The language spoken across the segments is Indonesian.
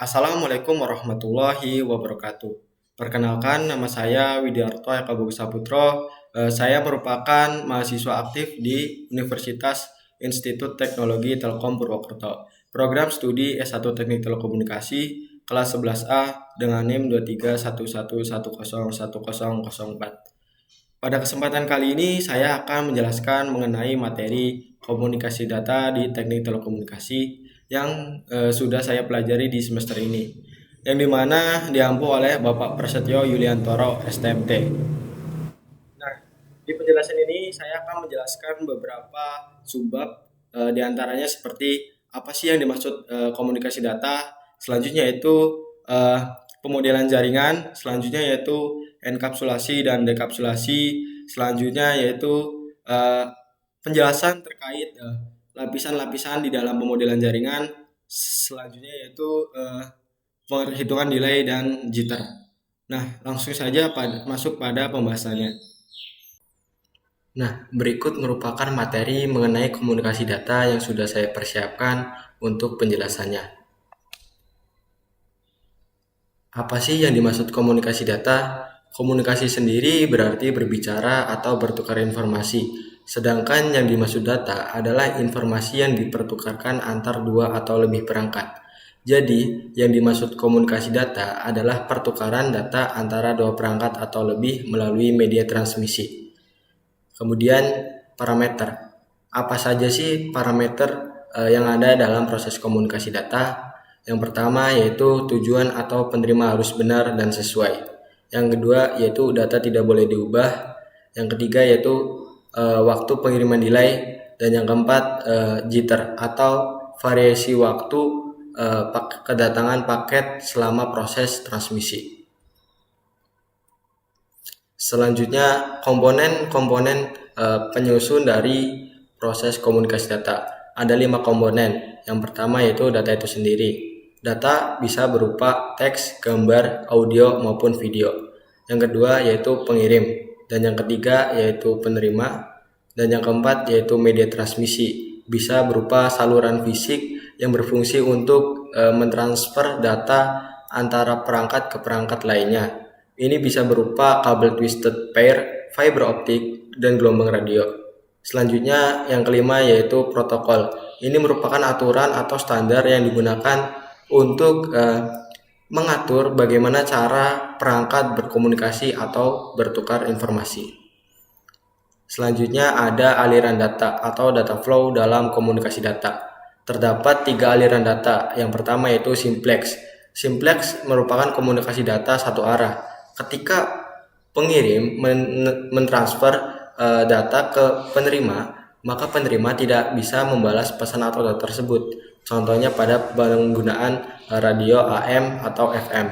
Assalamualaikum warahmatullahi wabarakatuh. Perkenalkan, nama saya Widiarto Eka Bagus Saputro. Saya merupakan mahasiswa aktif di Universitas Institut Teknologi Telkom Purwokerto. Program studi S1 Teknik Telekomunikasi kelas 11A dengan NIM 23111010004. Pada kesempatan kali ini saya akan menjelaskan mengenai materi komunikasi data di Teknik Telekomunikasi yang sudah saya pelajari di semester ini, yang dimana diampu oleh Bapak Prasetyo Yuliantoro STMT. Nah, di penjelasan ini saya akan menjelaskan beberapa subbab, diantaranya seperti apa sih yang dimaksud komunikasi data, selanjutnya yaitu eh, pemodelan jaringan, selanjutnya yaitu enkapsulasi dan dekapsulasi, selanjutnya yaitu eh, penjelasan terkait lapisan-lapisan di dalam pemodelan jaringan, selanjutnya yaitu perhitungan delay dan jitter. Nah, langsung saja masuk pada pembahasannya. Nah, berikut merupakan materi mengenai komunikasi data yang sudah saya persiapkan untuk penjelasannya. Apa sih yang dimaksud komunikasi data? Komunikasi sendiri berarti berbicara atau bertukar informasi, sedangkan yang dimaksud data adalah informasi yang dipertukarkan antar dua atau lebih perangkat. Jadi, yang dimaksud komunikasi data adalah pertukaran data antara dua perangkat atau lebih melalui media transmisi. Kemudian, parameter. Apa saja sih parameter yang ada dalam proses komunikasi data? Yang pertama yaitu tujuan atau penerima harus benar dan sesuai. Yang kedua yaitu data tidak boleh diubah. Yang ketiga yaitu waktu pengiriman delay. Dan yang keempat jitter atau variasi waktu kedatangan paket selama proses transmisi. Selanjutnya komponen-komponen penyusun dari proses komunikasi data. Ada 5 komponen. Yang pertama yaitu data itu sendiri. Data bisa berupa teks, gambar, audio maupun video. Yang kedua yaitu pengirim. Dan yang ketiga yaitu penerima. Dan yang keempat yaitu media transmisi. Bisa berupa saluran fisik yang berfungsi untuk mentransfer data antara perangkat ke perangkat lainnya. Ini bisa berupa kabel twisted pair, fiber optik, dan gelombang radio. Selanjutnya yang kelima yaitu protokol. Ini merupakan aturan atau standar yang digunakan untuk mengatur bagaimana cara perangkat berkomunikasi atau bertukar informasi. Selanjutnya ada aliran data atau data flow dalam komunikasi data. Terdapat 3 aliran data. Yang pertama yaitu simplex. Simplex merupakan komunikasi data satu arah. Ketika pengirim mentransfer data ke penerima, maka penerima tidak bisa membalas pesan atau data tersebut. Contohnya pada penggunaan radio AM atau FM.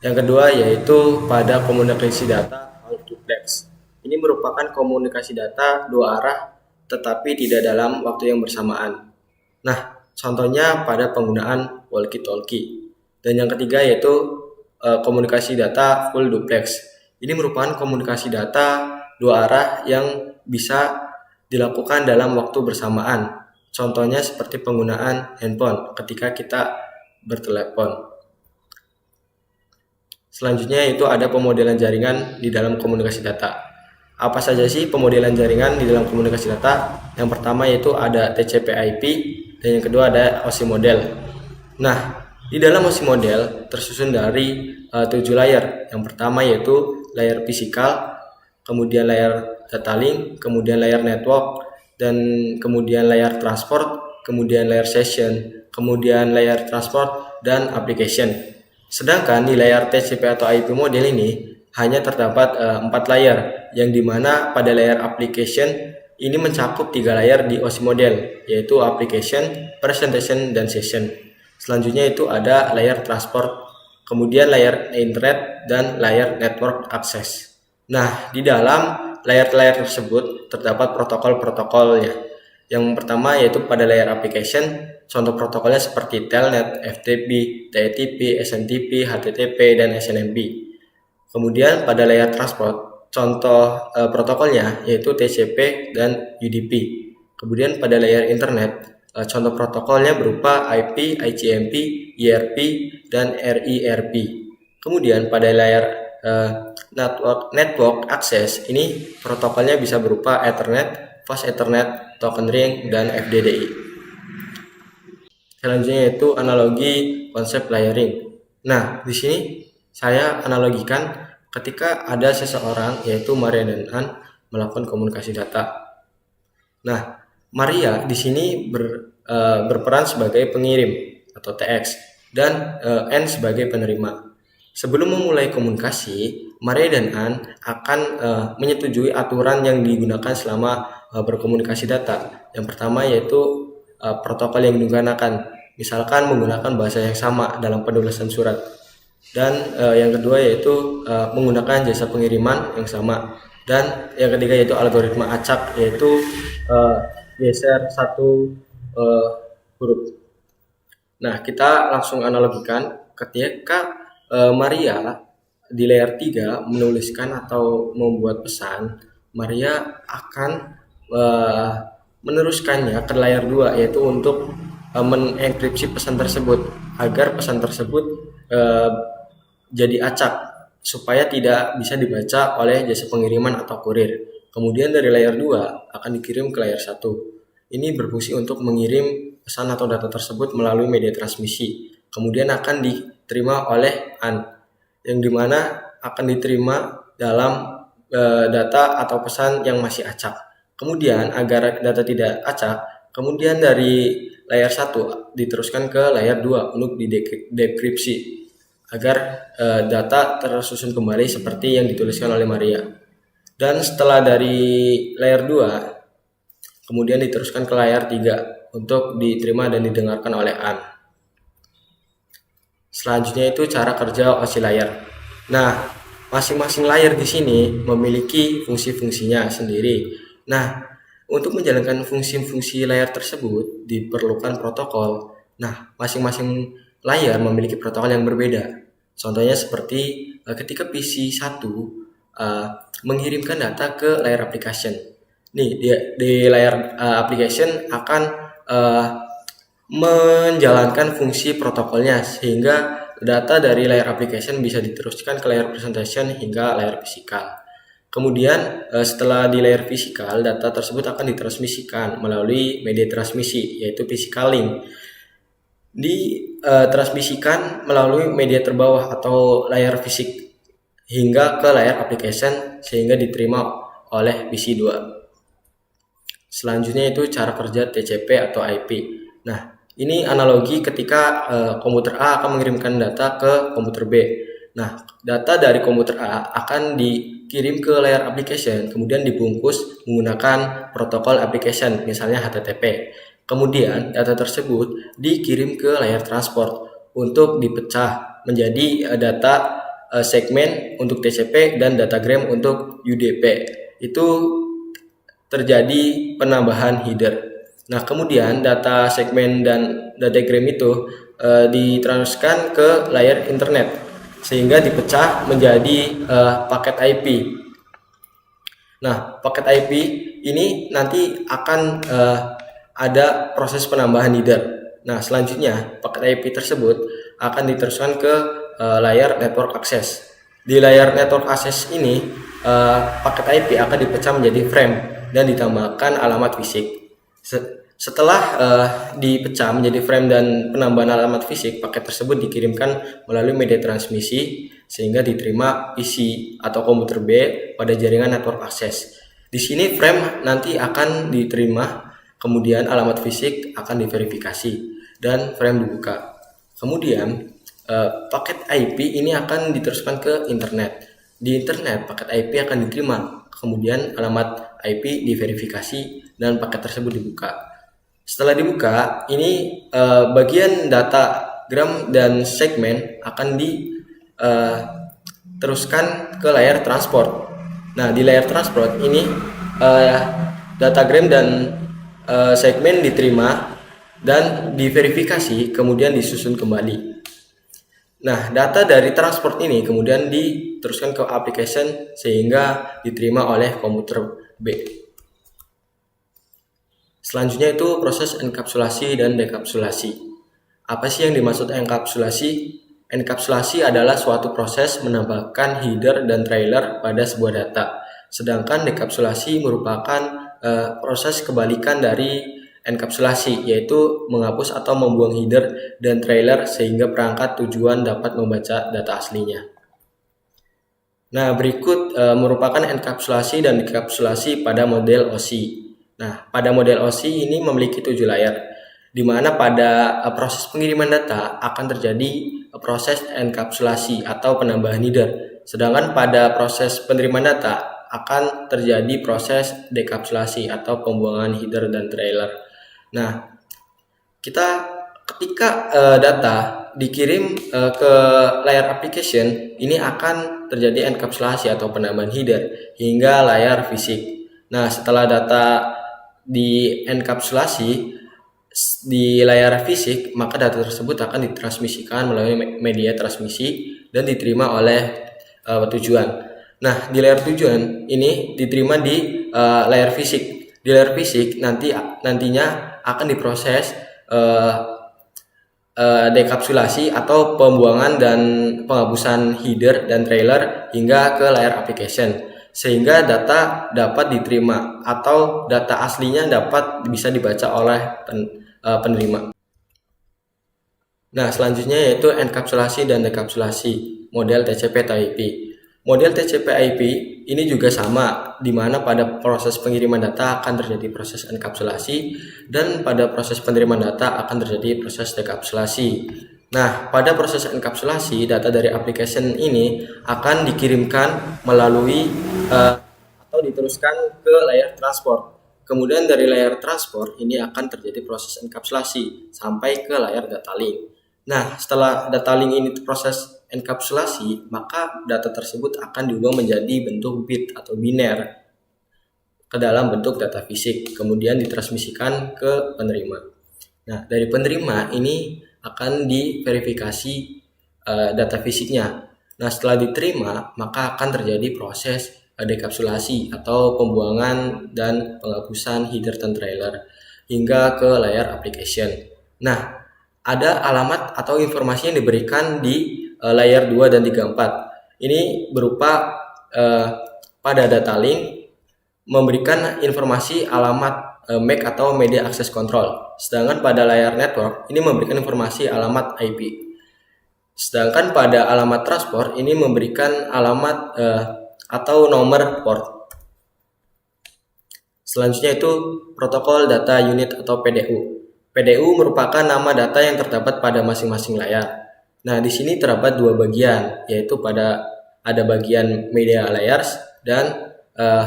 Yang kedua yaitu pada komunikasi data multiplex. Ini merupakan komunikasi data dua arah tetapi tidak dalam waktu yang bersamaan. Nah, contohnya pada penggunaan walkie-talkie. Dan yang ketiga yaitu komunikasi data full duplex. Ini merupakan komunikasi data dua arah yang bisa dilakukan dalam waktu bersamaan. Contohnya seperti penggunaan handphone ketika kita bertelepon. Selanjutnya itu ada pemodelan jaringan di dalam komunikasi data. Apa saja sih pemodelan jaringan di dalam komunikasi data? Yang pertama yaitu ada TCP/IP dan yang kedua ada OSI model. Nah, di dalam OSI model tersusun dari 7 layer. Yang pertama yaitu layer fisikal, kemudian layer data link, kemudian layer network, dan kemudian layer transport, kemudian layer session, kemudian layer transport, dan application. Sedangkan di layar TCP atau IP model ini hanya terdapat 4 layer, yang dimana pada layer application ini mencakup 3 layer di OSI model, yaitu application, presentation, dan session. Selanjutnya itu ada layer transport, kemudian layer internet, dan layer network access. Nah, di dalam layer-layer tersebut terdapat protokol-protokolnya. Yang pertama yaitu pada layer application, contoh protokolnya seperti Telnet, FTP, TCP, SNTP, HTTP, dan SNMP. Kemudian pada layer transport, contoh protokolnya yaitu TCP dan UDP. Kemudian pada layer internet, Contoh protokolnya berupa IP, ICMP, IRP, dan RIRP. Kemudian pada layar network access ini protokolnya bisa berupa Ethernet, Fast Ethernet, Token Ring, dan FDDI. Selanjutnya yaitu analogi konsep layering. Nah, di sini saya analogikan ketika ada seseorang yaitu Maria dan Ann melakukan komunikasi data. Nah, Maria di sini berperan sebagai pengirim atau TX dan N sebagai penerima. Sebelum memulai komunikasi, Maria dan Ann akan menyetujui aturan yang digunakan selama berkomunikasi data. Yang pertama yaitu protokol yang digunakan, misalkan menggunakan bahasa yang sama dalam penulisan surat. Dan yang kedua yaitu menggunakan jasa pengiriman yang sama. Dan yang ketiga yaitu algoritma acak, yaitu geser satu huruf. Nah, kita langsung analogikan ketika Maria di layer 3 menuliskan atau membuat pesan, Maria akan meneruskannya ke layer 2 yaitu untuk mengenkripsi pesan tersebut agar pesan tersebut jadi acak supaya tidak bisa dibaca oleh jasa pengiriman atau kurir. Kemudian dari layer 2 akan dikirim ke layer 1. Ini berfungsi untuk mengirim pesan atau data tersebut melalui media transmisi. Kemudian akan diterima oleh Ann, yang dimana akan diterima dalam data atau pesan yang masih acak. Kemudian agar data tidak acak, kemudian dari layer 1 diteruskan ke layer 2 untuk didekripsi agar data tersusun kembali seperti yang dituliskan oleh Maria. Dan setelah dari layer 2 kemudian diteruskan ke layer 3 untuk diterima dan didengarkan oleh Ann. Selanjutnya itu cara kerja OSI layer. Nah, masing-masing layer di sini memiliki fungsi-fungsinya sendiri. Nah, untuk menjalankan fungsi-fungsi layer tersebut diperlukan protokol. Nah, masing-masing layer memiliki protokol yang berbeda. Contohnya seperti ketika PC1 mengirimkan data ke layer application. Nih, di layer application akan menjalankan fungsi protokolnya sehingga data dari layer application bisa diteruskan ke layer presentation hingga layer physical. Kemudian setelah di layer physical, data tersebut akan ditransmisikan melalui media transmisi yaitu physical link. Ditransmisikan melalui media terbawah atau layar fisik hingga ke layar application sehingga diterima oleh PC2. Selanjutnya itu cara kerja TCP atau IP. Nah, ini analogi ketika komputer A akan mengirimkan data ke komputer B. Nah, data dari komputer A akan dikirim ke layar application, kemudian dibungkus menggunakan protokol application, misalnya HTTP. Kemudian data tersebut dikirim ke layar transport untuk dipecah menjadi data segmen untuk TCP dan datagram untuk UDP. Itu terjadi penambahan header. Nah, kemudian data segmen dan datagram itu ditransferkan ke layar internet sehingga dipecah menjadi paket IP. Nah, paket IP ini nanti akan ada proses penambahan header. Nah, selanjutnya paket IP tersebut akan diteruskan ke layar network access. Di layar network access ini paket IP akan dipecah menjadi frame dan ditambahkan alamat fisik. Setelah dipecah menjadi frame dan penambahan alamat fisik, paket tersebut dikirimkan melalui media transmisi sehingga diterima PC atau komputer B pada jaringan network access. Di sini frame nanti akan diterima, kemudian alamat fisik akan diverifikasi dan frame dibuka. Kemudian paket IP ini akan diteruskan ke internet. Di internet paket IP akan diterima, kemudian alamat IP diverifikasi dan paket tersebut dibuka. Setelah dibuka, ini bagian datagram dan segmen akan diteruskan ke layar transport. Nah, di layar transport ini datagram dan segmen diterima dan diverifikasi, kemudian disusun kembali. Nah, data dari transport ini kemudian diteruskan ke application sehingga diterima oleh komputer B. Selanjutnya itu proses enkapsulasi dan dekapsulasi. Apa sih yang dimaksud enkapsulasi? Enkapsulasi adalah suatu proses menambahkan header dan trailer pada sebuah data. Sedangkan dekapsulasi merupakan proses kebalikan dari enkapsulasi, yaitu menghapus atau membuang header dan trailer sehingga perangkat tujuan dapat membaca data aslinya. Nah, berikut merupakan enkapsulasi dan dekapsulasi pada model OSI. Nah, pada model OSI ini memiliki 7 layar, di mana pada proses pengiriman data akan terjadi proses enkapsulasi atau penambahan header. Sedangkan pada proses penerimaan data akan terjadi proses dekapsulasi atau pembuangan header dan trailer. Nah, ketika data dikirim ke layar application, ini akan terjadi enkapsulasi atau penambahan header hingga layar fisik. Nah, setelah data di enkapsulasi di layar fisik, maka data tersebut akan ditransmisikan melalui media transmisi dan diterima oleh tujuan. Nah, di layar tujuan ini diterima di layar fisik. Di layar fisik nantinya akan diproses dekapsulasi atau pembuangan dan penghapusan header dan trailer hingga ke layar application, sehingga data dapat diterima atau data aslinya bisa dibaca oleh penerima. Nah, selanjutnya yaitu enkapsulasi dan dekapsulasi model TCP/IP. Model TCP/IP ini juga sama, di mana pada proses pengiriman data akan terjadi proses enkapsulasi dan pada proses penerimaan data akan terjadi proses dekapsulasi. Nah, pada proses enkapsulasi, data dari application ini akan dikirimkan melalui atau diteruskan ke layar transport. Kemudian dari layar transport ini akan terjadi proses enkapsulasi sampai ke layar data link. Nah, setelah data link ini proses enkapsulasi, maka data tersebut akan diubah menjadi bentuk bit atau biner ke dalam bentuk data fisik, kemudian ditransmisikan ke penerima. Nah, dari penerima ini akan diverifikasi data fisiknya. Nah, setelah diterima, maka akan terjadi proses dekapsulasi atau pembuangan dan penghapusan header dan trailer hingga ke layar application. Nah, ada alamat atau informasi yang diberikan di layar 2 dan 34. Ini berupa pada data link memberikan informasi alamat MAC atau Media Access Control. Sedangkan pada layar network ini memberikan informasi alamat IP. Sedangkan pada alamat transport ini memberikan alamat atau nomor port. Selanjutnya itu protokol data unit atau PDU. PDU merupakan nama data yang terdapat pada masing-masing layar. Nah, di sini terdapat 2 bagian, yaitu ada bagian media layers dan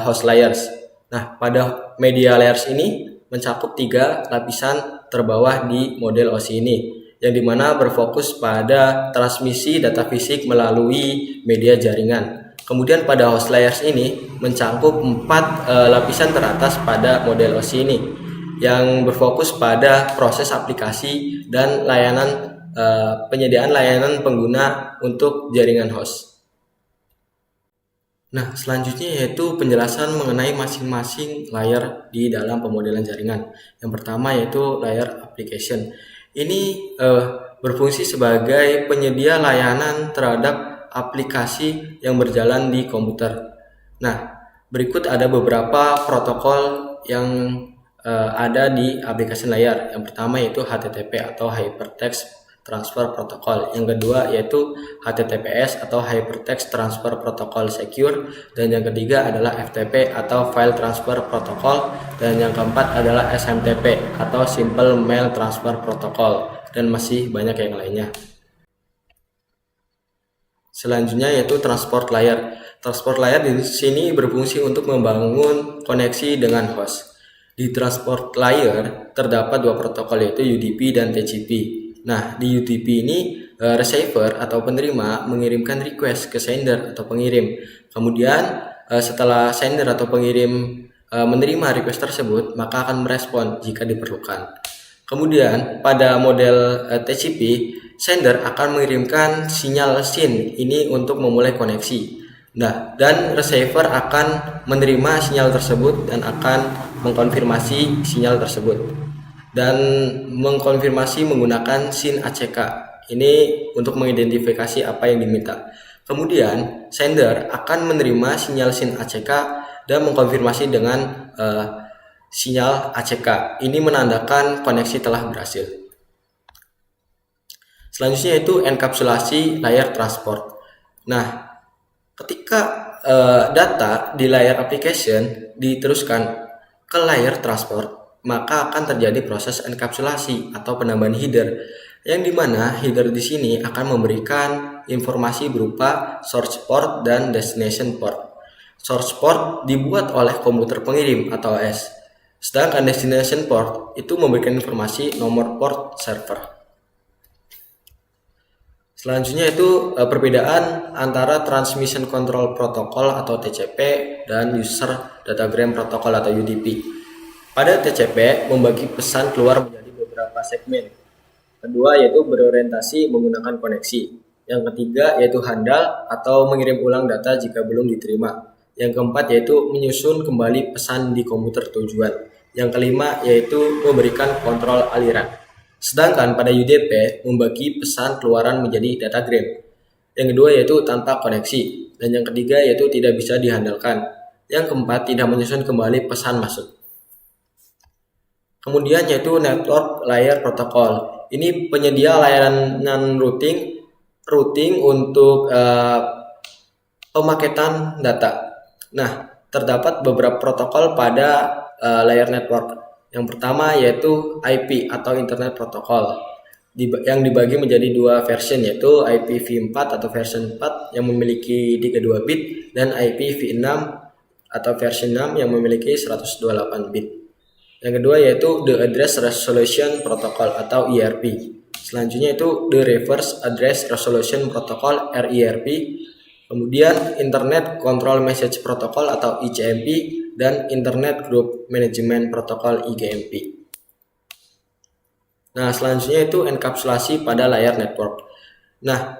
host layers. Nah, pada media layers ini mencakup 3 lapisan terbawah di model OSI ini, yang dimana berfokus pada transmisi data fisik melalui media jaringan. Kemudian pada host layers ini mencakup 4 lapisan teratas pada model OSI ini, yang berfokus pada proses aplikasi dan penyediaan layanan pengguna untuk jaringan host. Nah, selanjutnya yaitu penjelasan mengenai masing-masing layer di dalam pemodelan jaringan. Yang pertama yaitu layer application. Ini berfungsi sebagai penyedia layanan terhadap aplikasi yang berjalan di komputer. Nah, berikut ada beberapa protokol yang ada di aplikasi layar. Yang pertama yaitu HTTP atau Hypertext Transfer Protocol. Yang kedua yaitu HTTPS atau Hypertext Transfer Protocol Secure, dan yang ketiga adalah FTP atau File Transfer Protocol, dan yang keempat adalah SMTP atau Simple Mail Transfer Protocol, dan masih banyak yang lainnya. Selanjutnya yaitu transport layer. Transport layer di sini berfungsi untuk membangun koneksi dengan host. Di transport layer terdapat 2 protokol yaitu UDP dan TCP. Nah, di UDP ini receiver atau penerima mengirimkan request ke sender atau pengirim. Kemudian setelah sender atau pengirim menerima request tersebut, maka akan merespon jika diperlukan. Kemudian pada model TCP, sender akan mengirimkan sinyal SYN ini untuk memulai koneksi. Nah, dan receiver akan menerima sinyal tersebut dan akan mengkonfirmasi sinyal tersebut dan mengkonfirmasi menggunakan SYN ACK. Ini untuk mengidentifikasi apa yang diminta. Kemudian sender akan menerima sinyal SYN ACK dan mengkonfirmasi dengan sinyal ACK. Ini menandakan koneksi telah berhasil. Selanjutnya itu enkapsulasi layer transport. Nah, ketika data di layer application diteruskan ke layer transport, maka akan terjadi proses enkapsulasi atau penambahan header, yang dimana header di sini akan memberikan informasi berupa source port dan destination port. Source port dibuat oleh komputer pengirim atau OS, sedangkan destination port itu memberikan informasi nomor port server. Selanjutnya itu perbedaan antara Transmission Control Protocol atau TCP dan User Datagram Protocol atau UDP. Pada TCP membagi pesan keluar menjadi beberapa segmen. Kedua yaitu berorientasi menggunakan koneksi. Yang ketiga yaitu handal atau mengirim ulang data jika belum diterima. Yang keempat yaitu menyusun kembali pesan di komputer tujuan. Yang kelima yaitu memberikan kontrol aliran. Sedangkan pada UDP membagi pesan keluaran menjadi datagram. Yang kedua yaitu tanpa koneksi. Dan yang ketiga yaitu tidak bisa dihandalkan. Yang keempat tidak menyusun kembali pesan masuk. Kemudian yaitu Network Layer Protocol. Ini penyedia layanan routing untuk pemaketan data. Nah, terdapat beberapa protokol pada layer network. Yang pertama yaitu IP atau Internet Protocol yang dibagi menjadi dua version, yaitu IPv4 atau version 4 yang memiliki 32 bit dan IPv6 atau versi 6 yang memiliki 128 bit. Yang kedua yaitu The Address Resolution Protocol atau ERP. Selanjutnya itu The Reverse Address Resolution Protocol RERP. Kemudian Internet Control Message Protocol atau ICMP dan Internet Group Management Protocol IGMP. Nah, selanjutnya itu enkapsulasi pada layar network. Nah,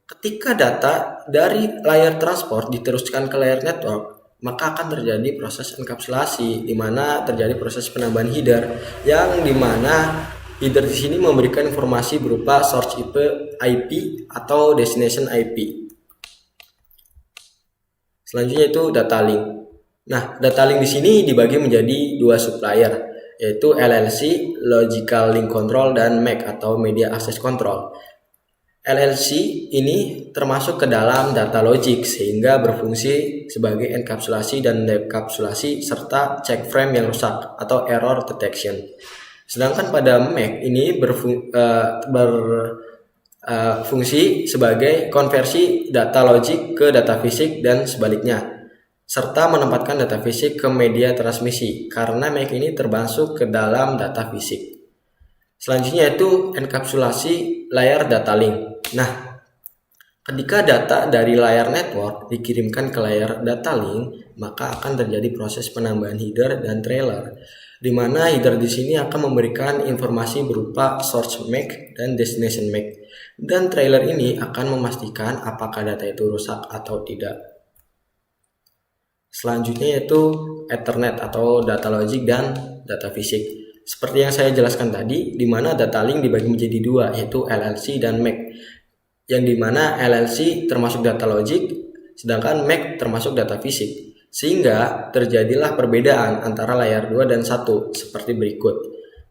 ketika data dari layar transport diteruskan ke layar network, maka akan terjadi proses enkapsulasi di mana terjadi proses penambahan header yang dimana header di sini memberikan informasi berupa source IP atau destination IP. Selanjutnya itu data link. Nah, data link di sini dibagi menjadi dua sublayer, yaitu LLC (Logical Link Control) dan MAC atau Media Access Control. LLC ini termasuk ke dalam data logik sehingga berfungsi sebagai enkapsulasi dan dekapsulasi serta check frame yang rusak atau error detection. Sedangkan pada MAC ini fungsi sebagai konversi data logik ke data fisik dan sebaliknya, serta menempatkan data fisik ke media transmisi karena MAC ini termasuk ke dalam data fisik. Selanjutnya itu enkapsulasi layar data link. Nah, ketika data dari layar network dikirimkan ke layar data link, maka akan terjadi proses penambahan header dan trailer, di mana header di sini akan memberikan informasi berupa source MAC dan destination MAC. Dan trailer ini akan memastikan apakah data itu rusak atau tidak. Selanjutnya yaitu Ethernet atau data logik dan data fisik. Seperti yang saya jelaskan tadi, di mana data link dibagi menjadi dua, yaitu LLC dan MAC. Yang dimana LLC termasuk data logik, sedangkan MAC termasuk data fisik. Sehingga terjadilah perbedaan antara layar 2 dan 1 seperti berikut.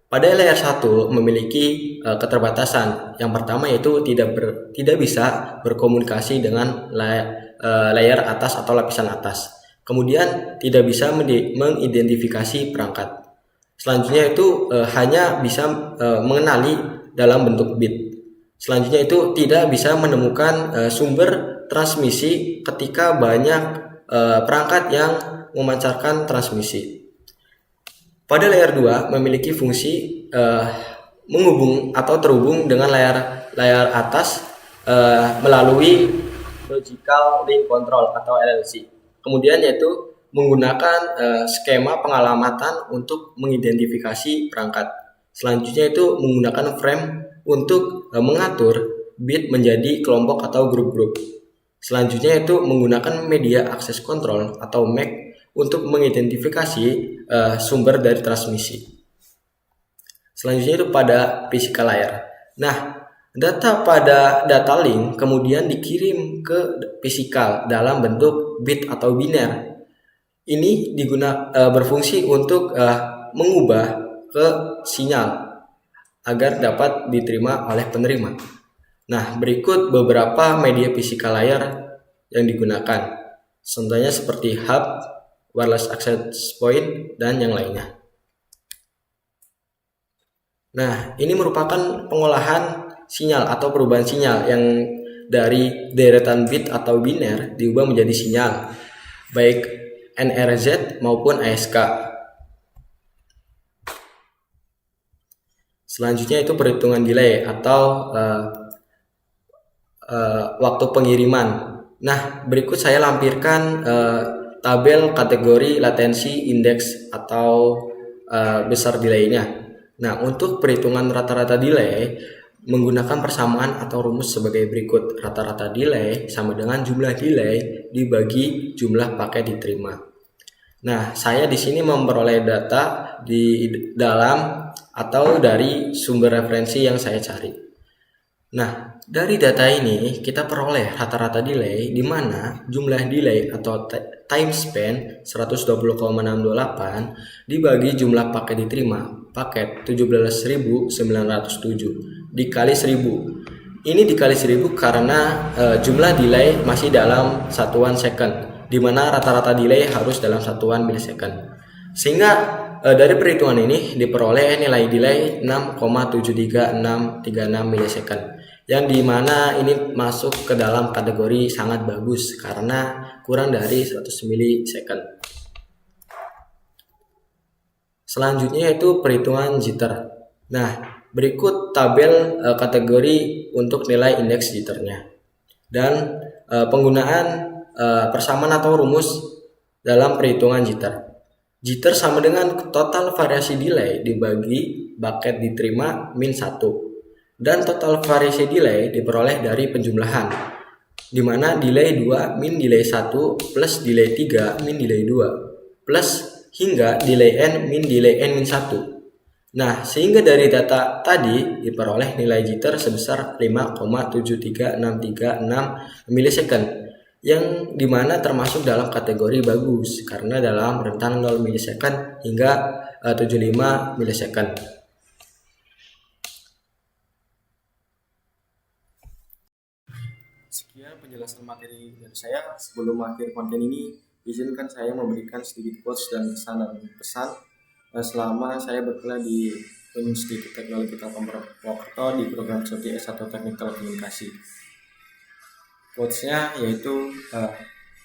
Pada layar 1 memiliki keterbatasan. Yang pertama yaitu tidak bisa berkomunikasi dengan layar atas atau lapisan atas. Kemudian tidak bisa mengidentifikasi perangkat. Selanjutnya itu hanya bisa mengenali dalam bentuk bit. Selanjutnya itu tidak bisa menemukan sumber transmisi ketika banyak perangkat yang memancarkan transmisi. Pada layar 2 memiliki fungsi menghubung atau terhubung dengan layar atas melalui Logical Link Control atau LLC. Kemudian yaitu menggunakan skema pengalamatan untuk mengidentifikasi perangkat. Selanjutnya itu menggunakan frame untuk mengatur bit menjadi kelompok atau grup-grup. Selanjutnya itu menggunakan Media Access Control atau MAC untuk mengidentifikasi sumber dari transmisi. Selanjutnya itu pada physical layer. Nah, data pada data link kemudian dikirim ke physical dalam bentuk bit atau biner. Ini berfungsi untuk mengubah ke sinyal agar dapat diterima oleh penerima. Nah, berikut beberapa media physical layer yang digunakan. Contohnya seperti hub, wireless access point, dan yang lainnya. Nah, ini merupakan pengolahan sinyal atau perubahan sinyal yang dari deretan bit atau biner diubah menjadi sinyal, baik NRZ maupun ASK. Selanjutnya itu perhitungan delay atau waktu pengiriman. Nah, berikut saya lampirkan tabel kategori latensi indeks atau besar delaynya. Nah, untuk perhitungan rata-rata delay menggunakan persamaan atau rumus sebagai berikut. Rata-rata delay sama dengan jumlah delay dibagi jumlah paket diterima. Nah, saya di sini memperoleh data di dalam atau dari sumber referensi yang saya cari. Nah, dari data ini kita peroleh rata-rata delay di mana jumlah delay atau time span 120,628 dibagi jumlah paket diterima, paket 17.907 dikali 1000. Ini dikali 1000 karena jumlah delay masih dalam satuan second, di mana rata-rata delay harus dalam satuan milisecond. Sehingga dari perhitungan ini diperoleh nilai delay 6,73636 milisecond, yang dimana ini masuk ke dalam kategori sangat bagus karena kurang dari 100 milisecond. Selanjutnya itu perhitungan jitter. Nah, berikut tabel kategori untuk nilai indeks jitternya dan penggunaan persamaan atau rumus dalam perhitungan jitter. Jitter sama dengan total variasi delay dibagi bucket diterima min 1. Dan total variasi delay diperoleh dari penjumlahan, di mana delay 2 min delay 1 plus delay 3 min delay 2 plus hingga delay n min delay n min 1. Nah, sehingga dari data tadi diperoleh nilai jitter sebesar 5,73636 milisecond, yang dimana termasuk dalam kategori bagus karena dalam rentang 0 milisecond hingga 75 milisecond. Sekian penjelasan materi dari saya. Sebelum akhir konten ini, izinkan saya memberikan sedikit quotes dan pesan selama saya berkuliah di Institut Teknologi Telkom Purwokerto di program studi S1 Teknik Telekomunikasi. Quotesnya yaitu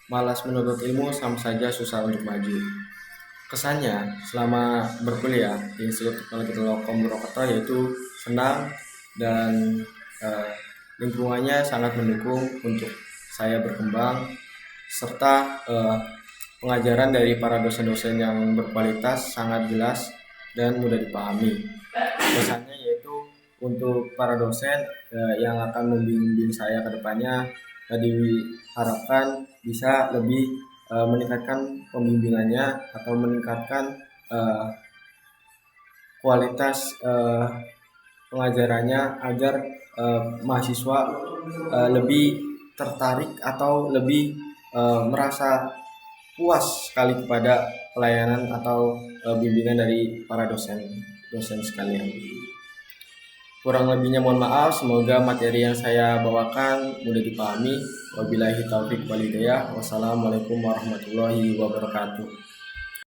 malas menuntut ilmu sama saja susah untuk maju. Kesannya selama berkuliah di Institut Teknologi Telkom Purwokerto yaitu senang dan lingkungannya sangat mendukung untuk saya berkembang, serta pengajaran dari para dosen-dosen yang berkualitas sangat jelas dan mudah dipahami. Pesannya yaitu untuk para dosen yang akan membimbing saya ke depannya, diharapkan bisa lebih meningkatkan pembimbingannya atau meningkatkan kualitas pengajarannya agar mahasiswa lebih tertarik atau lebih merasa puas sekali kepada pelayanan atau bimbingan dari para dosen sekalian. Kurang lebihnya mohon maaf, semoga materi yang saya bawakan mudah dipahami. Wabillahi taufiq wal hidayah. Wassalamualaikum warahmatullahi wabarakatuh.